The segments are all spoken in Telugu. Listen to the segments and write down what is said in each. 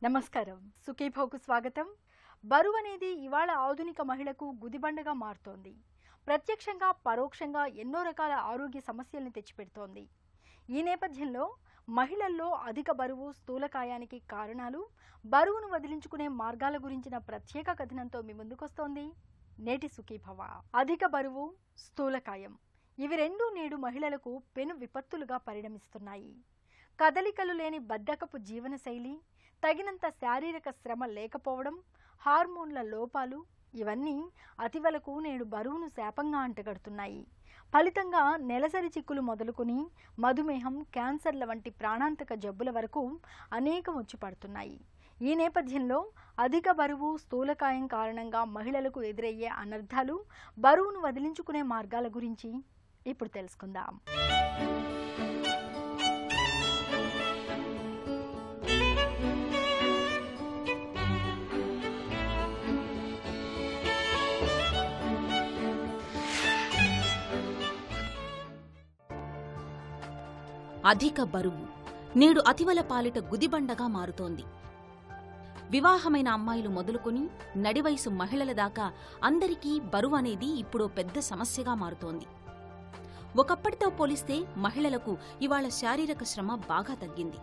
నమస్కారం. సుఖీభోకు స్వాగతం. బరువు అనేది ఇవాళ ఆధునిక మహిళకు గుదిబండగా మారుతోంది. ప్రత్యక్షంగా పరోక్షంగా ఎన్నో రకాల ఆరోగ్య సమస్యల్ని తెచ్చిపెడుతోంది. ఈ నేపథ్యంలో మహిళల్లో అధిక బరువు, స్థూలకాయానికి కారణాలు, బరువును వదిలించుకునే మార్గాల గురించిన ప్రత్యేక కథనంతో మీ ముందుకొస్తోంది నేటి సుఖీభవ. అధిక బరువు, స్థూలకాయం ఇవి రెండూ నేడు మహిళలకు పెను విపత్తులుగా పరిణమిస్తున్నాయి. కదలికలు లేని బద్ధకపు జీవనశైలి, తగినంత శారీరక శ్రమ లేకపోవడం, హార్మోన్ల లోపాలు ఇవన్నీ అతివలకు నేడు బరువును శాపంగా అంటగడుతున్నాయి. ఫలితంగా నెలసరి చిక్కులు మొదలుకొని మధుమేహం, క్యాన్సర్ల వంటి ప్రాణాంతక జబ్బుల వరకు అనేకం వచ్చి పడుతున్నాయి. ఈ నేపథ్యంలో అధిక బరువు, స్థూలకాయం కారణంగా మహిళలకు ఎదురయ్యే అనర్థాలు, బరువును వదిలించుకునే మార్గాల గురించి ఇప్పుడు తెలుసుకుందాం. అధిక బరువు నేడు అతివల పాలిట గుదిబండగా మారుతోంది. వివాహమైన అమ్మాయిలు మొదలుకొని నడివయసు మహిళల దాకా అందరికీ బరువు అనేది ఇప్పుడు పెద్ద సమస్యగా మారుతోంది. ఒకప్పటితో పోలిస్తే మహిళలకు ఇవాళ శారీరక శ్రమ బాగా తగ్గింది.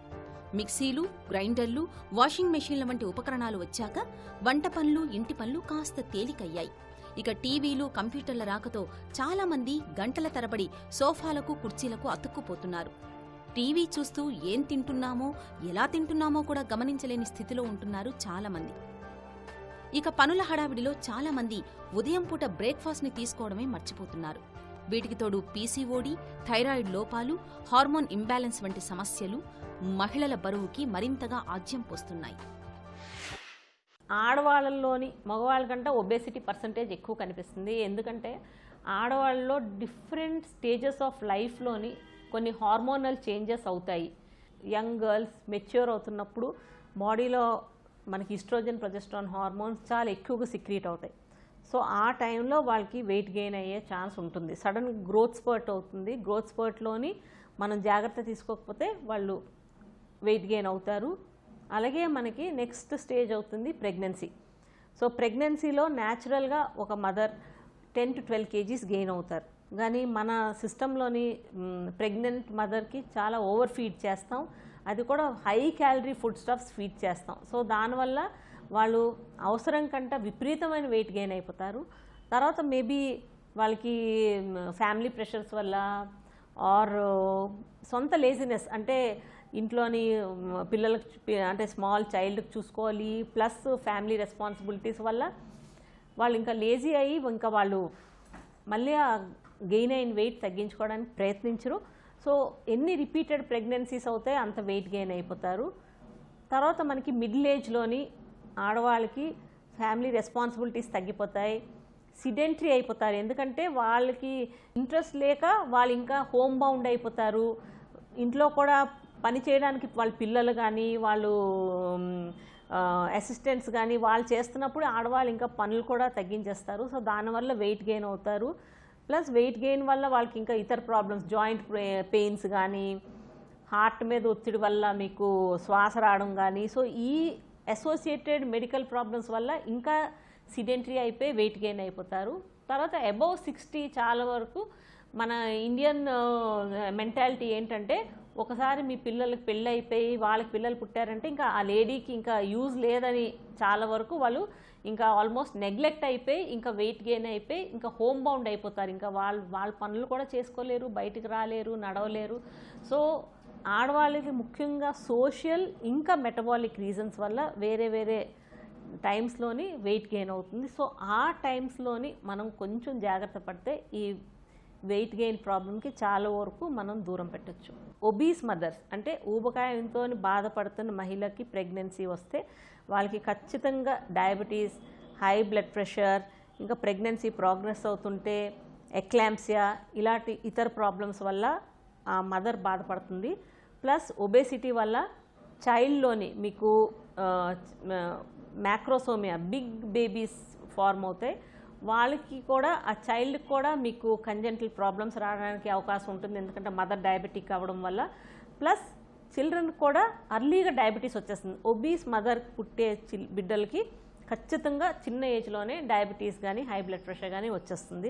మిక్సీలు, గ్రైండర్లు, వాషింగ్ మెషీన్ల వంటి ఉపకరణాలు వచ్చాక వంట పనులు, ఇంటి పనులు కాస్త తేలికయ్యాయి. ఇక టీవీలు, కంప్యూటర్ల రాకతో చాలామంది గంటల తరబడి సోఫాలకు, కుర్చీలకు అతుక్కుపోతున్నారు. టీవీ చూస్తూ ఏం తింటున్నామో, ఎలా తింటున్నామో కూడా గమనించలేని స్థితిలో ఉంటున్నారు చాలామంది. ఇక పనుల హడావిడిలో చాలామంది ఉదయం పూట బ్రేక్ఫాస్ట్ని తీసుకోవడమే మర్చిపోతున్నారు. వీటికి తోడు పీసీఓడీ, థైరాయిడ్ లోపాలు, హార్మోన్ ఇంబ్యాలెన్స్ వంటి సమస్యలు మహిళల బరువుకి మరింతగా ఆజ్యం పోస్తున్నాయి. ఆడవాళ్ళలోని మగవాళ్ళ కంటే ఒబేసిటీ పర్సంటేజ్ ఎక్కువ కనిపిస్తుంది. ఎందుకంటే ఆడవాళ్ళలో డిఫరెంట్ స్టేజెస్ ఆఫ్ లైఫ్లోని కొన్ని హార్మోనల్ చేంజెస్ అవుతాయి. యంగ్ గర్ల్స్ మెచ్యూర్ అవుతున్నప్పుడు బాడీలో మనకి ఈస్ట్రోజన్, ప్రొజెస్ట్రాన్ హార్మోన్స్ చాలా ఎక్కువగా సిక్రీట్ అవుతాయి. సో ఆ టైంలో వాళ్ళకి వెయిట్ గెయిన్ అయ్యే ఛాన్స్ ఉంటుంది. సడన్ గ్రోత్ స్పర్ట్ అవుతుంది. గ్రోత్ స్పర్ట్లోని మనం జాగ్రత్త తీసుకోకపోతే వాళ్ళు వెయిట్ గెయిన్ అవుతారు. అలాగే మనకి నెక్స్ట్ స్టేజ్ అవుతుంది ప్రెగ్నెన్సీ. సో ప్రెగ్నెన్సీలో న్యాచురల్గా ఒక మదర్ 10 to 12 kgs గెయిన్ అవుతారు. కానీ మన సిస్టంలోని ప్రెగ్నెంట్ మదర్కి చాలా ఓవర్ ఫీడ్ చేస్తాం. అది కూడా high calorie food stuffs feed చేస్తాం. సో దానివల్ల వాళ్ళు అవసరం కంటే విపరీతమైన వెయిట్ గెయిన్ అయిపోతారు. తర్వాత మేబీ వాళ్ళకి ఫ్యామిలీ ప్రెషర్స్ వల్ల ఆర్ సొంత లేజినెస్, అంటే ఇంట్లోని పిల్లలకు అంటే స్మాల్ చైల్డ్కి చూసుకోవాలి, ప్లస్ ఫ్యామిలీ రెస్పాన్సిబిలిటీస్ వల్ల వాళ్ళు ఇంకా లేజీ అయ్యి ఇంకా వాళ్ళు మళ్ళీ ఆ గెయిన్ అయిన వెయిట్ తగ్గించుకోవడానికి ప్రయత్నించరు. సో ఎన్ని రిపీటెడ్ ప్రెగ్నెన్సీస్ అవుతాయి అంత వెయిట్ గెయిన్ అయిపోతారు. తర్వాత మనకి మిడిల్ ఏజ్లోని ఆడవాళ్ళకి ఫ్యామిలీ రెస్పాన్సిబిలిటీస్ తగ్గిపోతాయి, సిడెంటరీ అయిపోతారు. ఎందుకంటే వాళ్ళకి ఇంట్రెస్ట్ లేక వాళ్ళు ఇంకా హోమ్ బౌండ్ అయిపోతారు. ఇంట్లో కూడా పని చేయడానికి వాళ్ళ పిల్లలు కానీ వాళ్ళు అసిస్టెంట్స్ కానీ వాళ్ళు చేస్తున్నప్పుడు ఆడవాళ్ళు ఇంకా పనులు కూడా తగ్గించేస్తారు. సో దానివల్ల వెయిట్ గెయిన్ అవుతారు. ప్లస్ వెయిట్ గెయిన్ వల్ల వాళ్ళకి ఇంకా ఇతర ప్రాబ్లమ్స్, జాయింట్ పెయిన్స్ కానీ, హార్ట్ మీద ఒత్తిడి వల్ల మీకు శ్వాస రావడం కానీ, సో ఈ అసోసియేటెడ్ మెడికల్ ప్రాబ్లమ్స్ వల్ల ఇంకా సిడెంటరీ అయిపోయి వెయిట్ గెయిన్ అయిపోతారు. తర్వాత అబౌవ్ 60 చాలా వరకు మన ఇండియన్ మెంటాలిటీ ఏంటంటే, ఒకసారి మీ పిల్లలకి పెళ్ళి అయిపోయి వాళ్ళకి పిల్లలు పుట్టారంటే ఇంకా ఆ లేడీకి ఇంకా యూజ్ లేదని చాలా వరకు వాళ్ళు ఇంకా ఆల్మోస్ట్ నెగ్లెక్ట్ అయిపోయి ఇంకా వెయిట్ గెయిన్ అయిపోయి ఇంకా హోమ్ బౌండ్ అయిపోతారు. ఇంకా వాళ్ళ పనులు కూడా చేసుకోలేరు, బయటికి రాలేరు, నడవలేరు. సో ఆడవాళ్ళకి ముఖ్యంగా సోషల్ ఇంకా మెటబాలిక్ రీజన్స్ వల్ల వేరే వేరే టైమ్స్లోని వెయిట్ గెయిన్ అవుతుంది. సో ఆ టైమ్స్లోని మనం కొంచెం జాగ్రత్త పడితే ఈ వెయిట్ గెయిన్ ప్రాబ్లంకి చాలా వరకు మనం దూరం పెట్టచ్చు. ఒబీస్ మదర్స్ అంటే ఊబకాయంతో బాధపడుతున్న మహిళకి ప్రెగ్నెన్సీ వస్తే వాళ్ళకి ఖచ్చితంగా డయాబెటీస్, హై బ్లడ్ ప్రెషర్, ఇంకా ప్రెగ్నెన్సీ ప్రోగ్రెస్ అవుతుంటే ఎక్లాంప్సియా ఇలాంటి ఇతర ప్రాబ్లమ్స్ వల్ల ఆ మదర్ బాధపడుతుంది. ప్లస్ ఒబేసిటీ వల్ల చైల్డ్లోని మీకు మ్యాక్రోసోమియా, బిగ్ బేబీస్ ఫార్మ్ అవుతాయి. వాళ్ళకి కూడా ఆ చైల్డ్కి కూడా మీకు కంజెంటల్ ప్రాబ్లమ్స్ రావడానికి అవకాశం ఉంటుంది. ఎందుకంటే మదర్ డయాబెటిక్ అవ్వడం వల్ల. ప్లస్ చిల్డ్రన్ కూడా అర్లీగా డయాబెటీస్ వచ్చేస్తుంది. ఒబీస్ మదర్ పుట్టే బిడ్డలకి ఖచ్చితంగా చిన్న ఏజ్లోనే డయాబెటీస్ కానీ హై బ్లడ్ ప్రెషర్ కానీ వచ్చేస్తుంది.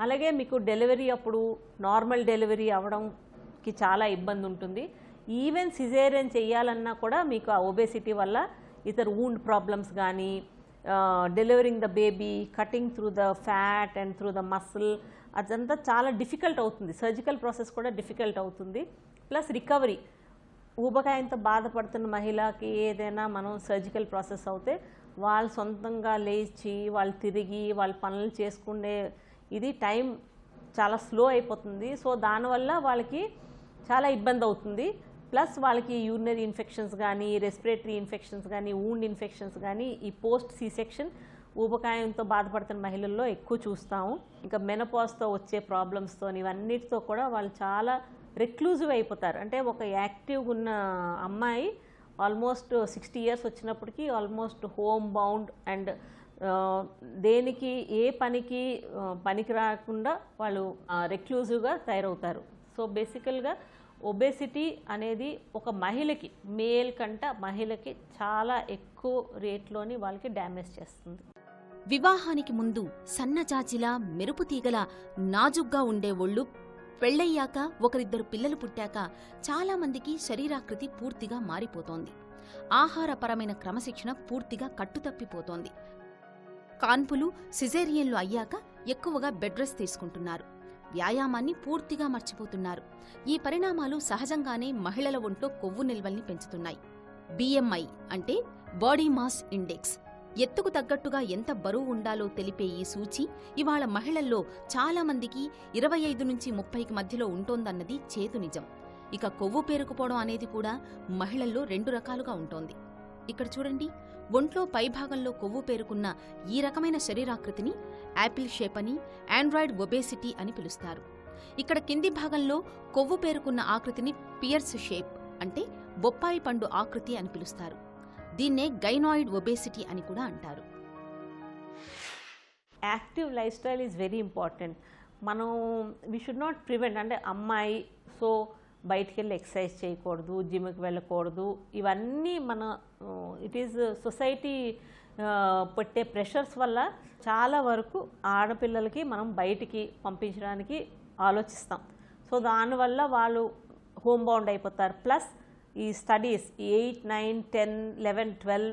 అలాగే మీకు డెలివరీ అప్పుడు నార్మల్ డెలివరీ అవ్వడంకి చాలా ఇబ్బంది ఉంటుంది. ఈవెన్ సిజేరియన్ చేయాలన్నా కూడా మీకు ఆ ఒబేసిటీ వల్ల ఇతర వూండ్ ప్రాబ్లమ్స్ కానీ, delivering the baby, cutting through the fat and through the muscle, అదంతా చాలా డిఫికల్ట్ అవుతుంది. సర్జికల్ ప్రాసెస్ కూడా డిఫికల్ట్ అవుతుంది. ప్లస్ రికవరీ, ఊబకాయంతో బాధపడుతున్న మహిళకి ఏదైనా మనం సర్జికల్ ప్రాసెస్ అవుతే వాళ్ళు సొంతంగా లేచి వాళ్ళు తిరిగి వాళ్ళ పనులు చేసుకునే ఇది టైం చాలా స్లో అయిపోతుంది. సో దానివల్ల వాళ్ళకి చాలా ఇబ్బంది అవుతుంది. ప్లస్ వాళ్ళకి యూరినరీ ఇన్ఫెక్షన్స్ కానీ, రెస్పిరేటరీ ఇన్ఫెక్షన్స్ కానీ, వూండ్ ఇన్ఫెక్షన్స్ కానీ ఈ పోస్ట్ సి సెక్షన్ ఊబకాయంతో బాధపడుతున్న మహిళల్లో ఎక్కువ చూస్తాము. ఇంకా మెనోపాజ్తో వచ్చే ప్రాబ్లమ్స్తో ఇవన్నిటితో కూడా వాళ్ళు చాలా రెక్లూజివ్ అయిపోతారు. అంటే ఒక యాక్టివ్గా ఉన్న అమ్మాయి ఆల్మోస్ట్ 60 years వచ్చినప్పటికీ ఆల్మోస్ట్ హోమ్ బౌండ్ అండ్ దేనికి ఏ పనికి రాకుండా వాళ్ళు రెక్లూజివ్గా తయారవుతారు. సో బేసికల్గా ఒబేసిటీ అనేది ఒక మహిళకి, మేల్ కంటే మహిళకి చాలా ఎక్కువ రేట్లోని వాళ్ళకి డ్యామేజ్ చేస్తుంది. వివాహానికి ముందు సన్నజాజిలా మెరుపు తీగల నాజుగ్గా ఉండే ఒళ్ళు పెళ్లయ్యాక ఒకరిద్దరు పిల్లలు పుట్టాక చాలామందికి శరీరాకృతి పూర్తిగా మారిపోతోంది. ఆహారపరమైన క్రమశిక్షణ పూర్తిగా కట్టుతప్పిపోతోంది. కాన్పులు, సిజేరియన్లు అయ్యాక ఎక్కువగా బెడ్ రెస్ట్ తీసుకుంటున్నారు. వ్యాయామాన్ని పూర్తిగా మర్చిపోతున్నారు. ఈ పరిణామాలు సహజంగానే మహిళల ఒంట్లో కొవ్వు నిల్వల్ని పెంచుతున్నాయి. BMI అంటే బాడీ మాస్ ఇండెక్స్. ఎత్తుకు తగ్గట్టుగా ఎంత బరువు ఉండాలో తెలిపే ఈ సూచి ఇవాళ మహిళల్లో చాలామందికి 25 నుంచి 30కి మధ్యలో ఉంటోందన్నది చేతు నిజం. ఇక కొవ్వు పేరుకుపోవడం అనేది కూడా మహిళల్లో 2 రకాలుగా ఉంటోంది. ఇక్కడ చూడండి, ఒంట్లో పైభాగంలో కొవ్వు పేరుకున్న ఈ రకమైన శరీరాకృతిని యాపిల్ షేప్ అని, ఆండ్రాయిడ్ ఒబేసిటీ అని పిలుస్తారు. ఇక్కడ కింది భాగంలో కొవ్వు పేరుకున్న ఆకృతిని పియర్స్ షేప్ అంటే బొప్పాయి పండు ఆకృతి అని పిలుస్తారు. దీన్నే గైనాయిడ్ ఒబేసిటీ అని కూడా అంటారు. Active life style is very important. మనం వీ షుడ్ నాట్ ప్రివెంట్, అంటే అమ్మాయి సో బయటికి వెళ్ళి ఎక్సర్సైజ్ చేయకూడదు, జిమ్కి వెళ్ళకూడదు, ఇవన్నీ ఇట్ ఈజ్ సొసైటీ పెట్టే ప్రెషర్స్ వల్ల చాలా వరకు ఆడపిల్లలకి మనం బయటికి పంపించడానికి ఆలోచిస్తాం. సో దానివల్ల వాళ్ళు హోమ్ బౌండ్ అయిపోతారు. ప్లస్ ఈ స్టడీస్ 8, 9, 10, 11, 12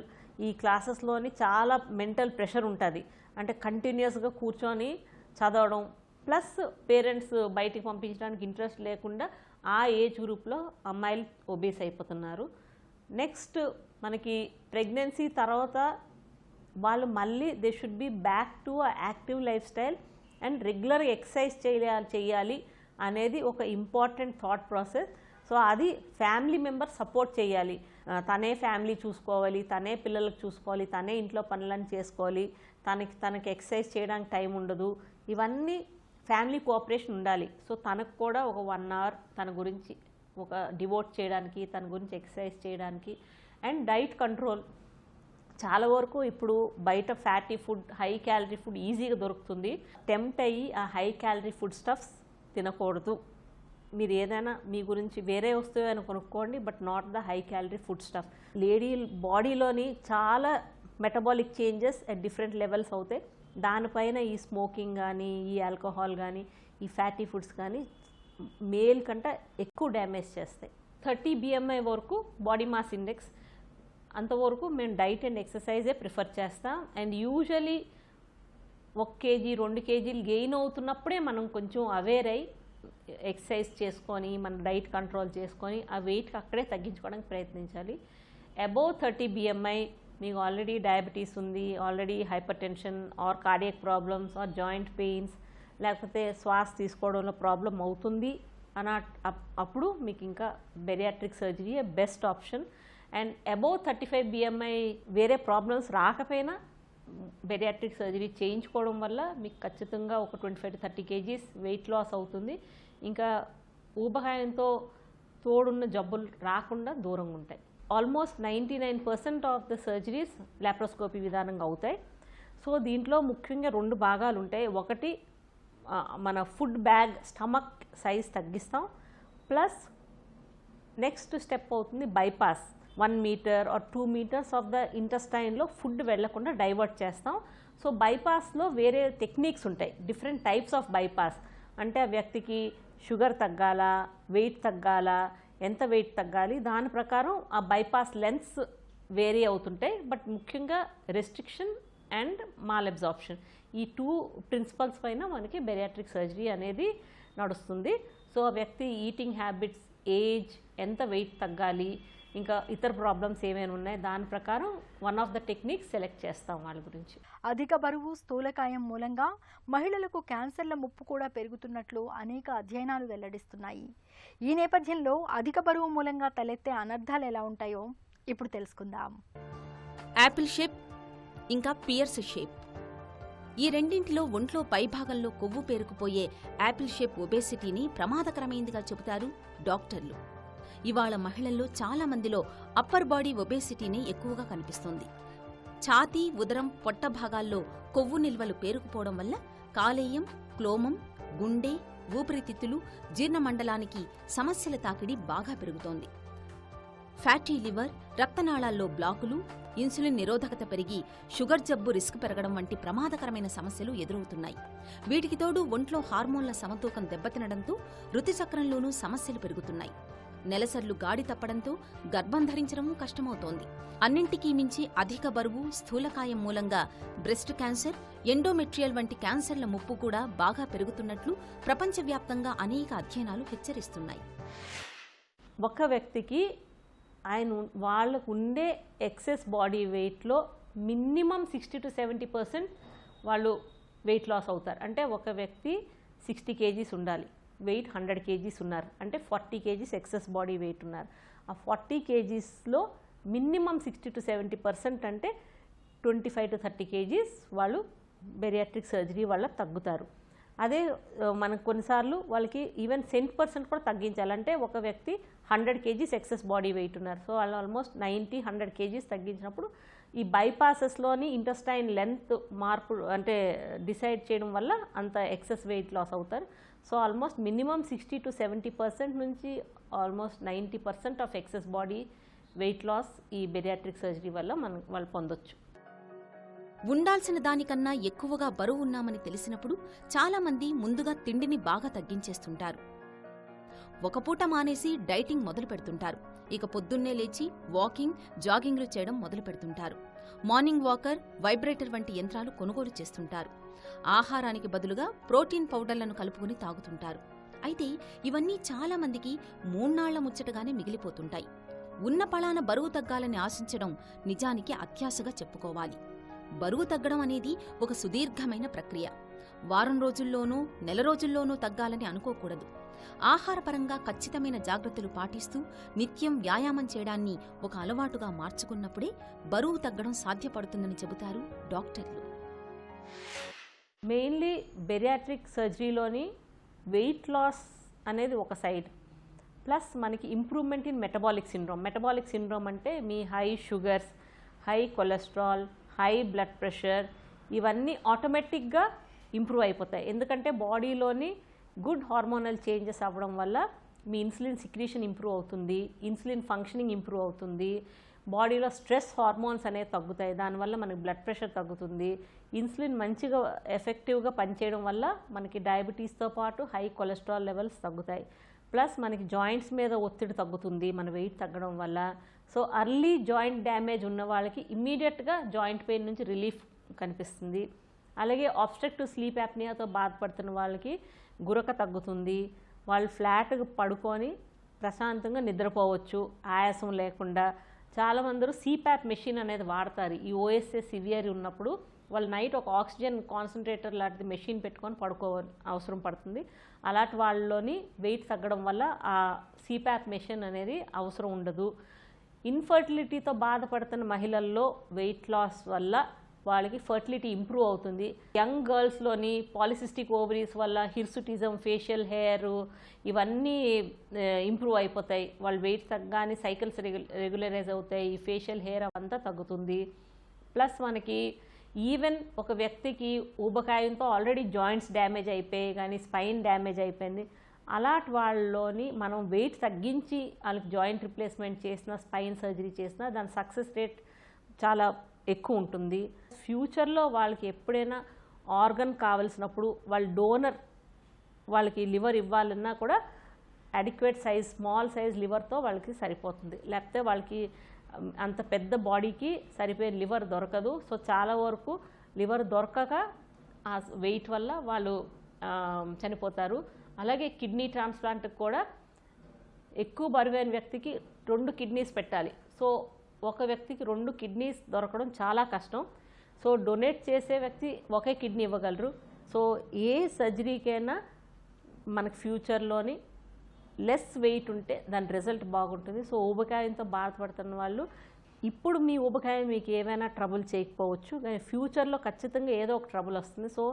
ఈ క్లాసెస్లోని చాలా మెంటల్ ప్రెషర్ ఉంటుంది. అంటే కంటిన్యూస్గా కూర్చొని చదవడం, ప్లస్ పేరెంట్స్ బయటికి పంపించడానికి ఇంట్రెస్ట్ లేకుండా ఆ ఏజ్ గ్రూప్లో అమ్మాయిలు ఒబేస్ అయిపోతున్నారు. నెక్స్ట్ మనకి ప్రెగ్నెన్సీ తర్వాత వాళ్ళు మళ్ళీ they should be back to active life style and రెగ్యులర్గా ఎక్సర్సైజ్ చేయాలి అనేది ఒక ఇంపార్టెంట్ థాట్ ప్రాసెస్. సో అది ఫ్యామిలీ మెంబర్ సపోర్ట్ చేయాలి. తనే ఫ్యామిలీ చూసుకోవాలి, తనే పిల్లలకు చూసుకోవాలి, తనే ఇంట్లో పనులను చేసుకోవాలి, తనకి ఎక్సర్సైజ్ చేయడానికి టైం ఉండదు. ఇవన్నీ ఫ్యామిలీ కోఆపరేషన్ ఉండాలి. సో తనకు కూడా ఒక 1 hour తన గురించి ఒక డివోట్ చేయడానికి, తన గురించి ఎక్సర్సైజ్ చేయడానికి. అండ్ డైట్ కంట్రోల్, చాలా వరకు ఇప్పుడు బయట fatty food, high calorie food ఈజీగా దొరుకుతుంది. టెంప్ట్ అయ్యి ఆ హై క్యాలరీ ఫుడ్ స్టఫ్స్ తినకూడదు. మీరు ఏదైనా మీ గురించి వేరే వస్తువు కొనుక్కోండి, but not the high calorie food stuff. Lady బాడీలోని చాలా metabolic changes at different levels అవుతాయి. దానిపైన ఈ స్మోకింగ్ కానీ, ఈ ఆల్కహాల్ కానీ, ఈ ఫ్యాటీ ఫుడ్స్ కానీ మేల్ కంటే ఎక్కువ డ్యామేజ్ చేస్తాయి. 30 BMI వరకు బాడీ మాస్ ఇండెక్స్, అంతవరకు మేము డైట్ అండ్ ఎక్సర్సైజే ప్రిఫర్ చేస్తాం. అండ్ యూజువలీ 1 kg 2 kgలు గెయిన్ అవుతున్నప్పుడే మనం కొంచెం అవేర్ అయ్యి ఎక్సర్సైజ్ చేసుకొని మన డైట్ కంట్రోల్ చేసుకొని ఆ వెయిట్కి అక్కడే తగ్గించుకోవడానికి ప్రయత్నించాలి. అబోవ్ 30 BMI మీకు ఆల్రెడీ డయాబెటీస్ ఉంది, already hypertension or cardiac problems or joint pains, లేకపోతే శ్వాస తీసుకోవడంలో ప్రాబ్లం అవుతుంది అప్పుడు మీకు ఇంకా bariatric surgery best option. And above 35 BMI వేరే ప్రాబ్లమ్స్ రాకపోయినా బెరియాట్రిక్ సర్జరీ చేయించుకోవడం వల్ల మీకు ఖచ్చితంగా ఒక 25 to 30 kgs వెయిట్ లాస్ అవుతుంది. ఇంకా ఊబకాయంతో తోడున్న జబ్బులు రాకుండా దూరంగా ఉంటాయి. Almost 99% of the surgeries laparoscopy విధానంగా అవుతాయి. సో దీంట్లో ముఖ్యంగా 2 భాగాలు ఉంటాయి. ఒకటి మన ఫుడ్ బ్యాగ్ స్టమక్ సైజ్ తగ్గిస్తాం, ప్లస్ నెక్స్ట్ స్టెప్ అవుతుంది bypass. 1 metre or 2 metres of the ఇంటెస్టైన్లో ఫుడ్ వెళ్లకుండా డైవర్ట్ చేస్తాం. సో బైపాస్లో వేరే టెక్నిక్స్ ఉంటాయి, డిఫరెంట్ టైప్స్ ఆఫ్ బైపాస్. అంటే ఆ వ్యక్తికి షుగర్ తగ్గాల, వెయిట్ తగ్గాల, ఎంత వెయిట్ తగ్గాలి, దాని ప్రకారం ఆ బైపాస్ లెన్స్ వేరీ అవుతుంటాయి. బట్ ముఖ్యంగా రెస్ట్రిక్షన్ అండ్ మాల్ అబ్జార్ప్షన్, ఈ 2 ప్రిన్సిపల్స్ పైన మనకి బెరియాట్రిక్ సర్జరీ అనేది నడుస్తుంది. సో ఆ వ్యక్తి ఈటింగ్ హ్యాబిట్స్, ఏజ్, ఎంత వెయిట్ తగ్గాలి, ఇంకా ఇతర ప్రాబ్లమ్స్ ఏమైనా ఉన్నాయి, దాని ప్రకారం one of the techniques select చేస్తాం వాళ్ళ గురించి. అధిక బరువు, స్థూలకాయం మూలంగా మహిళలకు క్యాన్సర్ల ముప్పు కూడా పెరుగుతున్నట్లు అనేక అధ్యయనాలు వెల్లడిస్తున్నాయి. ఈ నేపథ్యంలో అధిక బరువు మూలంగా తలెత్తే అనర్థాలు ఎలా ఉంటాయో ఇప్పుడు తెలుసుకుందాం. యాపిల్ షేప్ ఇంకా పియర్స్ షేప్, ఈ రెండింటిలో ఒంట్లో పైభాగంలో కొవ్వు పేరుకుపోయే యాపిల్ షేప్ ఒబేసిటీని ప్రమాదకరమైందిగా చెబుతారు డాక్టర్లు. ఇవాళ మహిళల్లో చాలా మందిలో అప్పర్ బాడీ ఒబేసిటీనే ఎక్కువగా కనిపిస్తోంది. ఛాతీ, ఉదరం, పొట్ట భాగాల్లో కొవ్వు నిల్వలు పేరుకుపోవడం వల్ల కాలేయం, క్లోమం, గుండె, ఊపిరితిత్తులు, జీర్ణమండలానికి సమస్యల తాకిడి బాగా పెరుగుతోంది. ఫ్యాటీ లివర్, రక్తనాళాల్లో బ్లాకులు, ఇన్సులిన్ నిరోధకత పెరిగి షుగర్ జబ్బు రిస్క్ పెరగడం వంటి ప్రమాదకరమైన సమస్యలు ఎదురవుతున్నాయి. వీటికి తోడు ఒంట్లో హార్మోన్ల సమతూకం దెబ్బతినడంతో ఋతుచక్రంలోనూ సమస్యలు పెరుగుతున్నాయి. నెలసర్లు గాడి తప్పడంతో గర్భం ధరించడమూ కష్టమవుతోంది. అన్నింటికీ మించి అధిక బరువు, స్థూలకాయం మూలంగా బ్రెస్ట్ క్యాన్సర్, ఎండోమెట్రియల్ వంటి క్యాన్సర్ల ముప్పు కూడా బాగా పెరుగుతున్నట్లు ప్రపంచవ్యాప్తంగా అనేక అధ్యయనాలు హెచ్చరిస్తున్నాయి. ఒక వ్యక్తికి వాళ్ళకు ఉండే ఎక్సెస్ బాడీ వెయిట్లో మినిమం 60 to 70% వాళ్ళు వెయిట్ లాస్ అవుతారు. అంటే ఒక వ్యక్తి 60 kgs ఉండాలి, వెయిట్ 100 kgs ఉన్నారు, అంటే 40 kgs ఎక్సెస్ బాడీ వెయిట్ ఉన్నారు. ఆ 40 kgsలో మినిమం 60 to 70% అంటే 25 to 30 kgs వాళ్ళు బెరియాట్రిక్ సర్జరీ వల్ల తగ్గుతారు. అదే మనకు కొన్నిసార్లు వాళ్ళకి ఈవెన్ 10% కూడా తగ్గించాలంటే ఒక వ్యక్తి 100 kgs ఎక్సెస్ బాడీ వెయిట్ ఉన్నారు, సో వాళ్ళు ఆల్మోస్ట్ 90-100 kgs తగ్గించినప్పుడు ఈ బైపాసెస్లోని ఇంటెస్టైన్ లెంత్ మార్పు అంటే డిసైడ్ చేయడం వల్ల అంత ఎక్సెస్ వెయిట్ లాస్ అవుతారు. సో ఆల్మోస్ట్ మినిమం 60 to 70% నుంచి almost 90% of excess body weight loss ఈ బెరియాట్రిక్ సర్జరీ వల్ల వాళ్ళు పొందొచ్చు. ఉండాల్సిన దానికన్నా ఎక్కువగా బరువు ఉన్నామని తెలిసినప్పుడు చాలామంది ముందుగా తిండిని బాగా తగ్గించేస్తుంటారు. ఒక పూట మానేసి డైటింగ్ మొదలు పెడుతుంటారు. ఇక పొద్దున్నే లేచి వాకింగ్, జాగింగ్లు చేయడం మొదలు పెడుతుంటారు. మార్నింగ్ వాకర్, వైబ్రేటర్ వంటి యంత్రాలు కొనుగోలు చేస్తుంటారు. ఆహారానికి బదులుగా ప్రోటీన్ పౌడర్లను కలుపుకుని తాగుతుంటారు. అయితే ఇవన్నీ చాలామందికి 3 నాళ్ల ముచ్చటగానే మిగిలిపోతుంటాయి. ఉన్న పళాన బరువు తగ్గాలని ఆశించడం నిజానికి అత్యాశగా చెప్పుకోవాలి. బరువు తగ్గడం అనేది ఒక సుదీర్ఘమైన ప్రక్రియ. వారం రోజుల్లోనూ, నెల రోజుల్లోనూ తగ్గాలని అనుకోకూడదు. ఆహారపరంగా ఖచ్చితమైన జాగ్రత్తలు పాటిస్తూ నిత్యం వ్యాయామం చేయడాన్ని ఒక అలవాటుగా మార్చుకున్నప్పుడే బరువు తగ్గడం సాధ్యపడుతుందని చెబుతారు డాక్టర్లు. మెయిన్లీ బెరియాట్రిక్ సర్జరీలోని వెయిట్ లాస్ అనేది ఒక సైడ్, ప్లస్ మనకి improvement in metabolic syndrome. Metabolic syndrome అంటే మీ high sugars, high cholesterol, high blood pressure ఇవన్నీ ఆటోమేటిక్గా ఇంప్రూవ్ అయిపోతాయి. ఎందుకంటే బాడీలోని గుడ్ హార్మోనల్ చేంజెస్ అవ్వడం వల్ల మీ ఇన్సులిన్ సిక్రీషన్ ఇంప్రూవ్ అవుతుంది, ఇన్సులిన్ ఫంక్షనింగ్ ఇంప్రూవ్ అవుతుంది, బాడీలో స్ట్రెస్ హార్మోన్స్ అనేవి తగ్గుతాయి, దానివల్ల మనకి బ్లడ్ ప్రెషర్ తగ్గుతుంది, ఇన్సులిన్ మంచిగా ఎఫెక్టివ్గా పనిచేయడం వల్ల మనకి డయాబెటీస్తో పాటు హై కొలెస్ట్రాల్ లెవెల్స్ తగ్గుతాయి, ప్లస్ మనకి జాయింట్స్ మీద ఒత్తిడి తగ్గుతుంది మన వెయిట్ తగ్గడం వల్ల. సో అర్లీ జాయింట్ డ్యామేజ్ ఉన్న వాళ్ళకి ఇమ్మీడియట్గా జాయింట్ పెయిన్ నుంచి రిలీఫ్ కనిపిస్తుంది. అలాగే ఆబ్స్ట్రక్టివ్ స్లీప్ యాప్నియాతో బాధపడుతున్న వాళ్ళకి గురక తగ్గుతుంది, వాళ్ళు ఫ్లాట్గా పడుకొని ప్రశాంతంగా నిద్రపోవచ్చు ఆయాసం లేకుండా. చాలామందరూ సిప్యాప్ మెషిన్ అనేది వాడతారు. ఈ ఓఎస్ఏ సివియర్ ఉన్నప్పుడు వాళ్ళు నైట్ ఒక ఆక్సిజన్ కాన్సన్ట్రేటర్ లాంటి మెషిన్ పెట్టుకొని పడుకోవాలి అవసరం పడుతుంది. అలాంటి వాళ్ళలోని వెయిట్ తగ్గడం వల్ల ఆ సిప్యాప్ మెషిన్ అనేది అవసరం ఉండదు. ఇన్ఫర్టిలిటీతో బాధపడుతున్న మహిళల్లో వెయిట్ లాస్ వల్ల వాళ్ళకి ఫర్టిలిటీ ఇంప్రూవ్ అవుతుంది. యంగ్ గర్ల్స్లోని పాలిసిస్టిక్ ఓవరీస్ వల్ల హిర్సుటిజం, ఫేషియల్ హెయిర్ ఇవన్నీ ఇంప్రూవ్ అయిపోతాయి. వాళ్ళు వెయిట్ తగ్గానే సైకిల్స్ రెగ్యులరైజ్ అవుతాయి, ఈ ఫేషియల్ హెయిర్ అవంతా తగ్గుతుంది. ప్లస్ మనకి ఈవెన్ ఒక వ్యక్తికి ఊబకాయంతో ఆల్రెడీ జాయింట్స్ డ్యామేజ్ అయిపోయి కానీ స్పైన్ డ్యామేజ్ అయిపోయింది, అలాంటి వాళ్ళలోని మనం వెయిట్ తగ్గించి వాళ్ళకి జాయింట్ రిప్లేస్మెంట్ చేసినా, స్పైన్ సర్జరీ చేసినా దాని సక్సెస్ రేట్ చాలా ఎక్కువ ఉంటుంది. ఫ్యూచర్లో వాళ్ళకి ఎప్పుడైనా ఆర్గన్ కావాల్సినప్పుడు వాళ్ళ డోనర్ వాళ్ళకి లివర్ ఇవ్వాలన్నా కూడా అడిక్వేట్ సైజ్, స్మాల్ సైజ్ లివర్తో వాళ్ళకి సరిపోతుంది. లేకపోతే వాళ్ళకి అంత పెద్ద బాడీకి సరిపోయే లివర్ దొరకదు. సో చాలా వరకు లివర్ దొరకక ఆ వెయిట్ వల్ల వాళ్ళు చనిపోతారు. అలాగే కిడ్నీ ట్రాన్స్ప్లాంట్కి కూడా ఎక్కువ బరువైన వ్యక్తికి 2 కిడ్నీస్ పెట్టాలి. సో ఒక వ్యక్తికి 2 కిడ్నీస్ దొరకడం చాలా కష్టం. సో డొనేట్ చేసే వ్యక్తి ఒకే కిడ్నీ ఇవ్వగలరు. సో ఏ సర్జరీకైనా మనకు ఫ్యూచర్లోని లెస్ వెయిట్ ఉంటే దాని రిజల్ట్ బాగుంటుంది. సో ఊబకాయంతో బాధపడుతున్న వాళ్ళు ఇప్పుడు మీ ఊబకాయం మీకు ఏమైనా ట్రబుల్ చేయకపోవచ్చు, కానీ ఫ్యూచర్లో ఖచ్చితంగా ఏదో ఒక ట్రబుల్ వస్తుంది. సో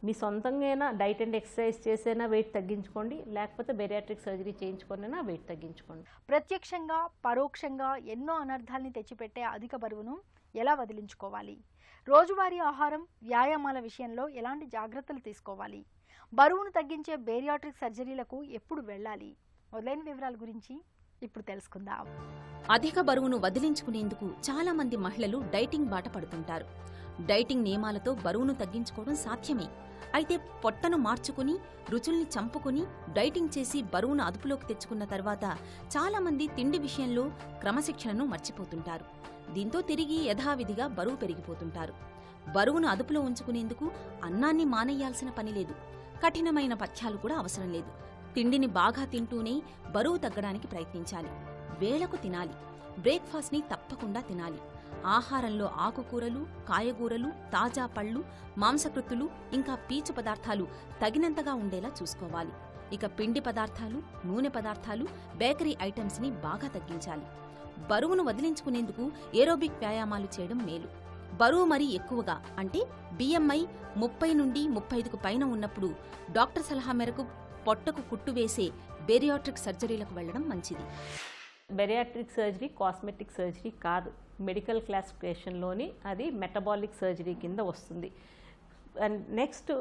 మీ సొంతంగా డైట్ అండ్ ఎక్సర్సైజ్ చేసైనా వెయిట్ తగ్గించుకోండి, లేకపోతే బెరియాట్రిక్ సర్జరీ చేయించుకొనైనా వెయిట్ తగ్గించుకోండి. ప్రత్యక్షంగా పరోక్షంగా ఎన్నో అనర్థాల్ని తెచ్చిపెట్టే అధిక బరువును ఎలా వదిలించుకోవాలి? రోజువారీ ఆహారం, వ్యాయామాల విషయంలో ఎలాంటి జాగ్రత్తలు తీసుకోవాలి? బరువును తగ్గించే బేరియాట్రిక్ సర్జరీలకు ఎప్పుడు వెళ్ళాలి? మొదలైన వివరాల గురించి ఇప్పుడు తెలుసుకుందాం. అధిక బరువును వదిలించుకునేందుకు చాలా మంది మహిళలు డైటింగ్ బాట పడుతుంటారు. డైటింగ్ నియమాలతో బరువును తగ్గించుకోవడం సాధ్యమే. అయితే పొట్టను మార్చుకుని, రుచుల్ని చంపుకుని డైటింగ్ చేసి బరువును అదుపులోకి తెచ్చుకున్న తర్వాత చాలా మంది తిండి విషయంలో క్రమశిక్షణను మర్చిపోతుంటారు. దీంతో తిరిగి యథావిధిగా బరువు పెరిగిపోతుంటారు. బరువును అదుపులో ఉంచుకునేందుకు అన్నాన్ని మానేయాల్సిన పని లేదు, కఠినమైన పథ్యాలు కూడా అవసరం లేదు. తిండిని బాగా తింటూనే బరువు తగ్గడానికి ప్రయత్నించాలి. వేళకు తినాలి. బ్రేక్ఫాస్ట్ని తప్పకుండా తినాలి. ఆహారంలో ఆకుకూరలు, కాయగూరలు, తాజా పళ్ళు, మాంసకృత్తులు, ఇంకా పీచు పదార్థాలు తగినంతగా ఉండేలా చూసుకోవాలి. ఇక పిండి పదార్థాలు, నూనె పదార్థాలు, బేకరీ ఐటమ్స్ని బాగా తగ్గించాలి. బరువును వదిలించుకునేందుకు ఏరోబిక్ వ్యాయామాలు చేయడం మేలు. బరువు మరీ ఎక్కువగా అంటే BMI 30 నుండి 35కు పైన ఉన్నప్పుడు డాక్టర్ సలహా మేరకు పొట్టకు కుట్టు వేసే బేరియాట్రిక్ సర్జరీలకు వెళ్లడం మంచిది. బెరియాట్రిక్ సర్జరీ కాస్మెటిక్ సర్జరీ కాదు, మెడికల్ క్లాసిఫికేషన్లోని అది మెటబాలిక్ సర్జరీ కింద వస్తుంది. అండ్ నెక్స్ట్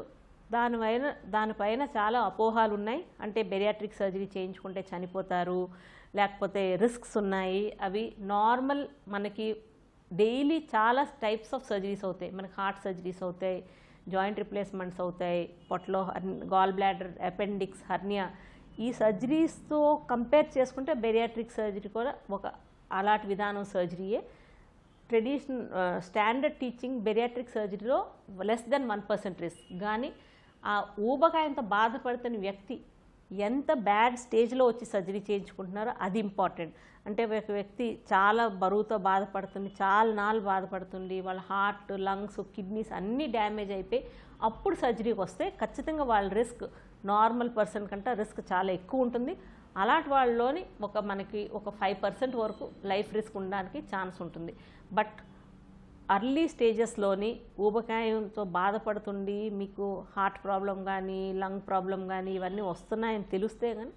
దానిపైన చాలా అపోహాలు ఉన్నాయి. అంటే బెరియాట్రిక్ సర్జరీ చేయించుకుంటే చనిపోతారు, లేకపోతే రిస్క్స్ ఉన్నాయి. అవి నార్మల్ మనకి డైలీ చాలా టైప్స్ ఆఫ్ సర్జరీస్ అవుతాయి. మనకి హార్ట్ సర్జరీస్ అవుతాయి, జాయింట్ రిప్లేస్మెంట్స్ అవుతాయి, పొట్టలో గాల్ బ్లాడర్, అపెండిక్స్, హర్నియా. ఈ సర్జరీస్తో కంపేర్ చేసుకుంటే బెరియాట్రిక్ సర్జరీ కూడా ఒక అలాంటి విధానం సర్జరీయే. స్టాండర్డ్ టీచింగ్ బెరియాట్రిక్ సర్జరీలో లెస్ దెన్ 1% రిస్క్. కానీ ఆ ఊబకాయంతో బాధపడుతున్న వ్యక్తి ఎంత బ్యాడ్ స్టేజ్లో వచ్చి సర్జరీ చేయించుకుంటున్నారో అది ఇంపార్టెంట్. అంటే ఒక వ్యక్తి చాలా బరువుతో బాధపడుతుంది, చాలా నాళ్ళు బాధపడుతుంది, వాళ్ళ హార్ట్, లంగ్స్, కిడ్నీస్ అన్నీ డ్యామేజ్ అయిపోయి అప్పుడు సర్జరీకి వస్తే ఖచ్చితంగా వాళ్ళ రిస్క్ నార్మల్ పర్సన్ కంటే రిస్క్ చాలా ఎక్కువ ఉంటుంది. అలాంటి వాళ్ళలోని మనకి ఒక 5% వరకు లైఫ్ రిస్క్ ఉండడానికి ఛాన్స్ ఉంటుంది. బట్ అర్లీ స్టేజెస్లోని ఊబకాయంతో బాధపడుతుండి మీకు హార్ట్ ప్రాబ్లం కానీ, లంగ్ ప్రాబ్లం కానీ ఇవన్నీ వస్తున్నాయని తెలిస్తే కానీ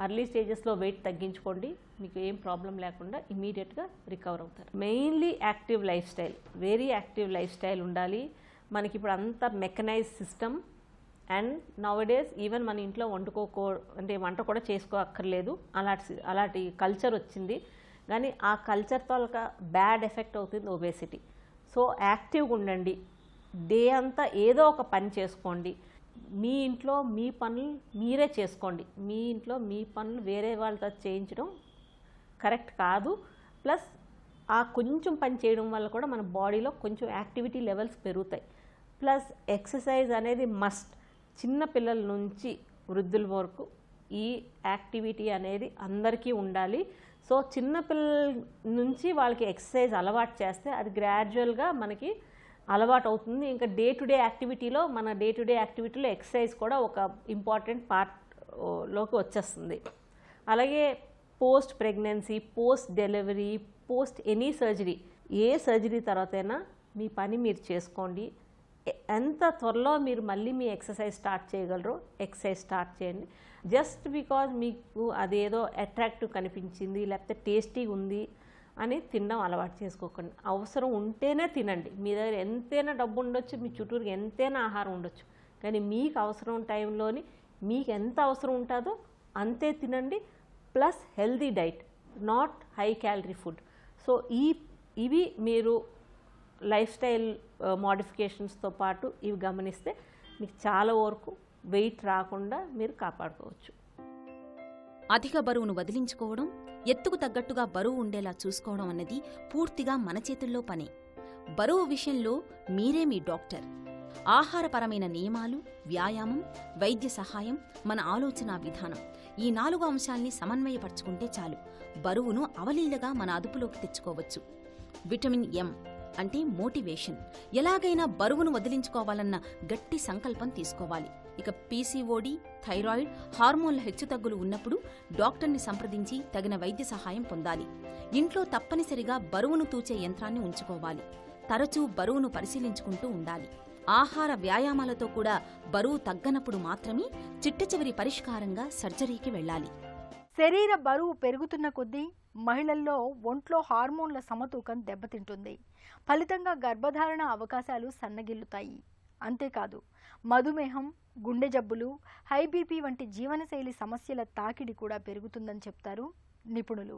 అర్లీ స్టేజెస్లో వెయిట్ తగ్గించుకోండి. మీకు ఏం ప్రాబ్లం లేకుండా ఇమీడియట్గా రికవర్ అవుతారు. Mainly active life style, very active life style ఉండాలి. మనకి ఇప్పుడు అంతా మెకనైజ్ సిస్టమ్. అండ్ నౌడేస్ ఈవెన్ మన ఇంట్లో వంట కూడా చేసుకోక్కర్లేదు, అలాంటి కల్చర్ వచ్చింది. కానీ ఆ కల్చర్తో బ్యాడ్ ఎఫెక్ట్ అవుతుంది ఒబేసిటీ. సో యాక్టివ్గా ఉండండి, డే అంతా ఏదో ఒక పని చేసుకోండి. మీ ఇంట్లో మీ పనులు మీరే చేసుకోండి. మీ ఇంట్లో మీ పనులు వేరే వాళ్ళతో చేయించడం కరెక్ట్ కాదు. ప్లస్ ఆ కొంచెం పని చేయడం వల్ల కూడా మన బాడీలో కొంచెం యాక్టివిటీ లెవెల్స్ పెరుగుతాయి. ప్లస్ ఎక్సర్సైజ్ అనేది మస్ట్. చిన్న పిల్లల నుంచి వృద్ధుల వరకు ఈ యాక్టివిటీ అనేది అందరికీ ఉండాలి. సో చిన్నపిల్లల నుంచి వాళ్ళకి ఎక్సర్సైజ్ అలవాటు చేస్తే అది గ్రాడ్యువల్గా మనకి అలవాటు అవుతుంది. ఇంకా డే టు డే యాక్టివిటీలో ఎక్సర్సైజ్ కూడా ఒక ఇంపార్టెంట్ పార్ట్లోకి వచ్చేస్తుంది. అలాగే post pregnancy, post delivery, post any surgery, ఏ సర్జరీ తర్వాతైనా మీ పని మీరు చేసుకోండి. ఎంత త్వరలో మీరు మళ్ళీ మీ ఎక్సర్సైజ్ స్టార్ట్ చేయగలరో ఎక్సర్సైజ్ స్టార్ట్ చేయండి. జస్ట్ బికాజ్ మీకు అదేదో అట్రాక్టివ్ కనిపించింది లేకపోతే టేస్టీగా ఉంది అని తినడం అలవాటు చేసుకోకండి. అవసరం ఉంటేనే తినండి. మీ దగ్గర ఎంతైనా డబ్బు ఉండొచ్చు, మీ చుట్టూరు ఎంతైనా ఆహారం ఉండొచ్చు, కానీ మీకు అవసరం టైంలోని మీకు ఎంత అవసరం ఉంటుందో అంతే తినండి, plus healthy diet, not high calorie food. So ఇవి మీరు లైఫ్ స్టైల్ మోడిఫికేషన్స్తో పాటు ఇవి గమనిస్తే మీకు చాలా వరకు వెయిట్ రాకుండా మీరు కాపాడుకోవచ్చు. అధిక బరువును వదిలించుకోవడం, ఎత్తుకు తగ్గట్టుగా బరువు ఉండేలా చూసుకోవడం అన్నది పూర్తిగా మన చేతుల్లో పనే. బరువు విషయంలో మీరే మీ డాక్టర్. ఆహారపరమైన నియమాలు, వ్యాయామం, వైద్య సహాయం, మన ఆలోచనా విధానం, ఈ 4 అంశాల్ని సమన్వయపరుచుకుంటే చాలు బరువును అవలీలగా మన అదుపులోకి తెచ్చుకోవచ్చు. విటమిన్ ఎం అంటే మోటివేషన్. ఎలాగైనా బరువును వదిలించుకోవాలన్న గట్టి సంకల్పం తీసుకోవాలి. ఇక పీసీఓడి, థైరాయిడ్, హార్మోన్ల హెచ్చుతగ్గులు ఉన్నప్పుడు డాక్టర్ని సంప్రదించి తగిన వైద్య సహాయం పొందాలి. ఇంట్లో తప్పనిసరిగా బరువును తూచే యంత్రాన్ని ఉంచుకోవాలి. తరచూ బరువును పరిశీలించుకుంటూ ఉండాలి. ఆహార వ్యాయామాలతో కూడా బరువు తగ్గనప్పుడు మాత్రమే చిట్టచివరి పరిష్కారంగా సర్జరీకి వెళ్ళాలి. శరీర బరువు పెరుగుతున్న కొద్దీ మహిళల్లో ఒంట్లో హార్మోన్ల సమతూకం దెబ్బతింటుంది. ఫలితంగా గర్భధారణ అవకాశాలు సన్నగిల్లుతాయి. అంతేకాదు మధుమేహం, గుండె జబ్బులు, హై బీపీ వంటి జీవనశైలి సమస్యల తాకిడి కూడా పెరుగుతుందని చెప్తారు నిపుణులు.